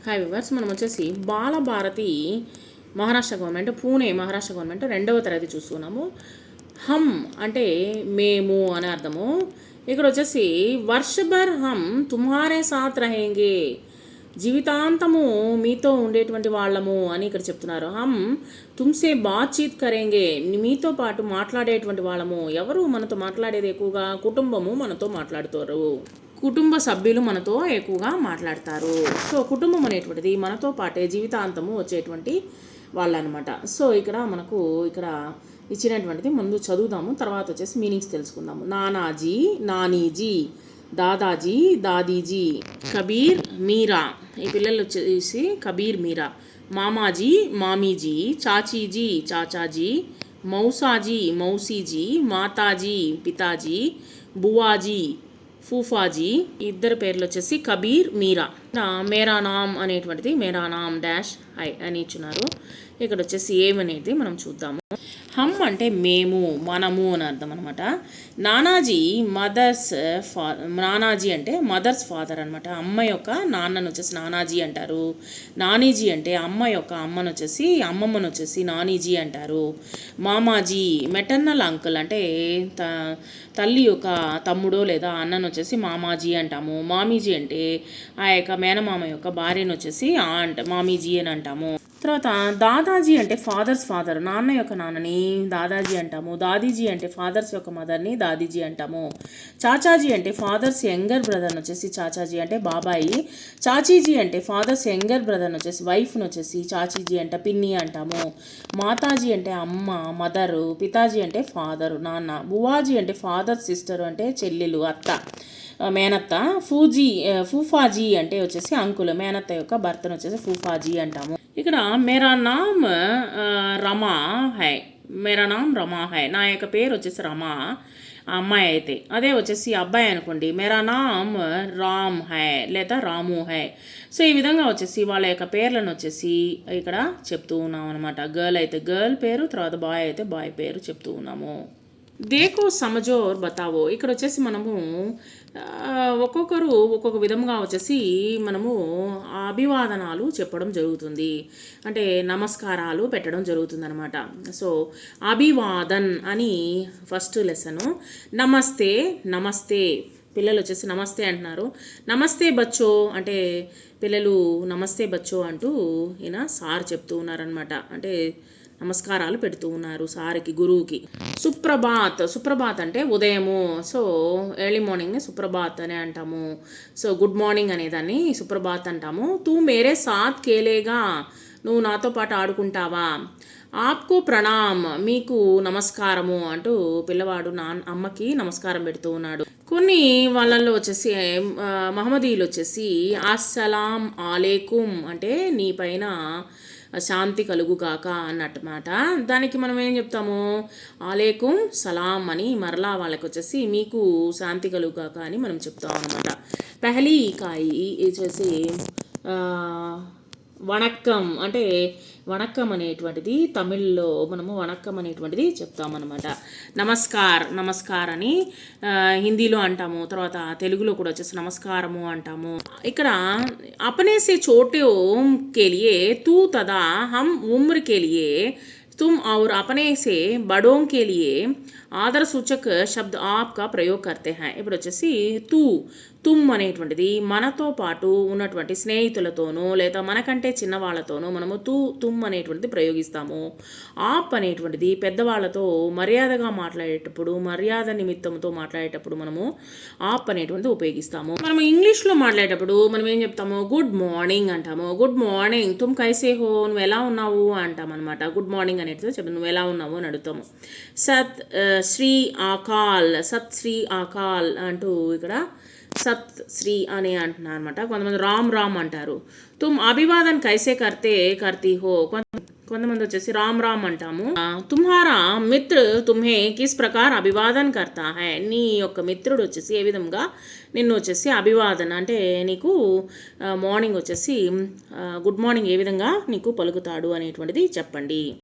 Hi viewers, మనం వచ్చేసి Balabharati Maharashtra government, Pune Maharashtra government 2వ తరగతి చూస్తున్నాము. హమ్ అంటే మేము అనే అర్థము. ఇక్కడ వచ్చేసి వర్షభర్ హమ్ తుమ్హారే సాత్ రహేంగే, జీవితాంతము మీతో ఉండేటువంటి వాళ్ళము అని ఇక్కడ చెప్తున్నారు. హమ్ తుమ్సే బాత్చీత్ కరేంగే, మీతో పాటు మాట్లాడేటువంటి వాళ్ళము. ఎవరు మనతో మాట్లాడేది? ఎక్కువగా కుటుంబము మనతో మాట్లాడుతారు, కుటుంబ సభ్యులు మనతో ఎక్కువగా మాట్లాడతారు. సో కుటుంబం అనేటువంటిది మనతో పాటే జీవితాంతము వచ్చేటువంటి వాళ్ళు అనమాట. సో ఇక్కడ మనకు ఇక్కడ ఇచ్చినటువంటిది ముందు చదువుదాము, తర్వాత వచ్చేసి మీనింగ్స్ తెలుసుకుందాము. నానాజీ, నానీజీ, దాదాజీ, దాదీజీ, కబీర్, మీరా. ఈ పిల్లలు వచ్చేసి కబీర్, మీరా. మామాజీ, మామీజీ, చాచీజీ, చాచాజీ, మౌసాజీ, మౌసీజీ, మాతాజీ, పితాజీ, బువాజీ, ఫూఫాజీ. ఇద్దరు పేర్లు వచ్చేసి కబీర్, మీరా. మేరా నామ్ అనేటువంటిది మేరా నామ్ డాష్ ఐ అని ఇచ్చున్నారు. ఇక్కడ వచ్చేసి ఏమనేది మనం చూద్దాము. హమ్ అంటే మేము, మనము అని అర్థం అనమాట. నానాజీ మదర్స్ నానాజీ అంటే మదర్స్ ఫాదర్ అనమాట. అమ్మ యొక్క నాన్నను వచ్చేసి నానాజీ అంటారు. నానీజీ అంటే అమ్మ యొక్క అమ్మను వచ్చేసి అమ్మమ్మను వచ్చేసి నానీజీ అంటారు. మామాజీ మెటర్నల్ అంకుల్ అంటే తల్లి యొక్క తమ్ముడో లేదా అన్నను వచ్చేసి మామాజీ అంటాము. మామీజీ అంటే ఆ యొక్క మేనమామ యొక్క భార్యను వచ్చేసి మామీజీ అని అంటాము. తర్వాత దాదాజీ అంటే ఫాదర్స్ ఫాదర్, నాన్న యొక్క నాన్నని దాదాజీ అంటాము. దాదీజీ అంటే ఫాదర్స్ యొక్క మదర్ని దాదీజీ అంటాము. చాచాజీ అంటే ఫాదర్స్ యంగర్ బ్రదర్ని వచ్చేసి చాచాజీ అంటే బాబాయి. చాచీజీ అంటే ఫాదర్స్ యంగర్ బ్రదర్ని వచ్చేసి వైఫ్ని వచ్చేసి చాచీజీ అంటే పిన్ని అంటాము. మాతాజీ అంటే అమ్మ మదరు. పితాజీ అంటే ఫాదరు నాన్న. బువాజీ అంటే ఫాదర్ సిస్టర్ అంటే చెల్లెలు అత్త మేనత్త. ఫూఫాజీ అంటే వచ్చేసి అంకుల్, మేనత్త యొక్క భర్తను వచ్చేసి ఫూఫాజీ అంటాము. ఇక్కడ మేరా నామ్ రమా హై, మేరా నామ్ రమా హై, నా యొక్క పేరు వచ్చేసి రమా అమ్మాయి అయితే. అదే వచ్చేసి అబ్బాయి అనుకోండి, మేరా నామ్ రామ్ హై లేదా రాము హై. సో ఈ విధంగా వచ్చేసి వాళ్ళ యొక్క పేర్లను వచ్చేసి ఇక్కడ చెప్తూ ఉన్నాం అనమాట. గర్ల్ అయితే గర్ల్ పేరు, తర్వాత బాయ్ అయితే బాయ్ పేరు చెప్తూ ఉన్నాము. దేకో సమజో బతావో, ఇక్కడ వచ్చేసి మనము ఒక్కొక్కరు ఒక్కొక్క విధంగా వచ్చేసి మనము అభివాదనాలు చెప్పడం జరుగుతుంది, అంటే నమస్కారాలు పెట్టడం జరుగుతుంది అనమాట. సో అభివాదన్ అని ఫస్ట్ లెసను. నమస్తే, నమస్తే పిల్లలు వచ్చేసి నమస్తే అంటున్నారు. నమస్తే బచ్చో అంటే పిల్లలు నమస్తే బచ్చో అంటూ ఈయన సార్ చెప్తూ ఉన్నారనమాట, అంటే నమస్కారాలు పెడుతూ ఉన్నారు సార్కి, గురువుకి. సుప్రభాత్, సుప్రభాత్ అంటే ఉదయము. సో ఎర్లీ మార్నింగ్ని సుప్రభాత్ అని అంటాము. సో గుడ్ మార్నింగ్ అనేదాన్ని సుప్రభాత్ అంటాము. తూ మేరే సాత్ కేలేగా, నువ్వు నాతో పాటు ఆడుకుంటావా. ఆప్కు ప్రణామ్, మీకు నమస్కారము అంటూ పిల్లవాడు అమ్మకి నమస్కారం పెడుతూ ఉన్నాడు. కొన్ని వాళ్ళల్లో వచ్చేసి మహమ్మదీయులు వచ్చేసి అస్సలాం అలైకుం అంటే నీ పైన శాంతి కలుగుగాక అన్నమాట. దానికి మనం ఏం చెప్తాము, అలైకుం సలాం అని మరలా వాళ్ళకి వచ్చేసి మీకు శాంతి కలుగుగాక అని మనం చెప్తాం అనమాట. పెహలీ ఇకాయి వచ్చేసి వణక్కం అంటే వణక్కం అనేటువంటిది తమిళ్లో మనము వణక్కం అనేటువంటిది చెప్తామన్నమాట. నమస్కార్ అని హిందీలో అంటాము, తర్వాత తెలుగులో కూడా వచ్చేసి నమస్కారము అంటాము. ఇక్కడ అపనేసే చోటో కేలియే తూ తదా హమ్ ఉమ్ర కేలియే तुम और अपने से बड़ों के लिए ఆదర సూచక్ శబ్ద్ ఆప్కా ప్రయోగ్ కర్తే హై. ఇప్పుడు వచ్చేసి తుమ్ అనేటువంటిది మనతో పాటు ఉన్నటువంటి స్నేహితులతోనూ లేదా మనకంటే చిన్నవాళ్లతోనూ మనము తుమ్ అనేటువంటిది ప్రయోగిస్తాము. ఆప్ అనేటువంటిది పెద్దవాళ్లతో మర్యాదగా మాట్లాడేటప్పుడు, మర్యాద నిమిత్తంతో మాట్లాడేటప్పుడు మనము ఆప్ అనేటువంటిది ఉపయోగిస్తాము. మనము ఇంగ్లీష్లో మాట్లాడేటప్పుడు మనం ఏం చెప్తాము, గుడ్ మార్నింగ్ అంటాము. గుడ్ మార్నింగ్, తుమ్ కైసే హో, నువ్వు ఎలా ఉన్నావు అంటాం అనమాట. గుడ్ మార్నింగ్ అనేది చెప్పి నువ్వు ఎలా ఉన్నావు అని అడుగుతాము. శ్రీ ఆకాల్, సత్ శ్రీ ఆకాల్ అంటూ ఇక్కడ సత్ శ్రీ అని అంటున్నారు అనమాట. కొంతమంది రామ్ రామ్ అంటారు. తుమ్ అభివాదన్ కైసే కర్తీ హో, కొంతమంది వచ్చేసి రామ్ రామ్ అంటాము. తుమ్హారా మిత్ర తుమ్హే కిస్ ప్రకార్ అభివాదన్ కర్తా హై, నీ యొక్క మిత్రుడు వచ్చేసి ఏ విధంగా నిన్ను వచ్చేసి అభివాదన్ అంటే నీకు మార్నింగ్ వచ్చేసి గుడ్ మార్నింగ్ ఏ విధంగా నీకు పలుకుతాడు అనేటువంటిది చెప్పండి.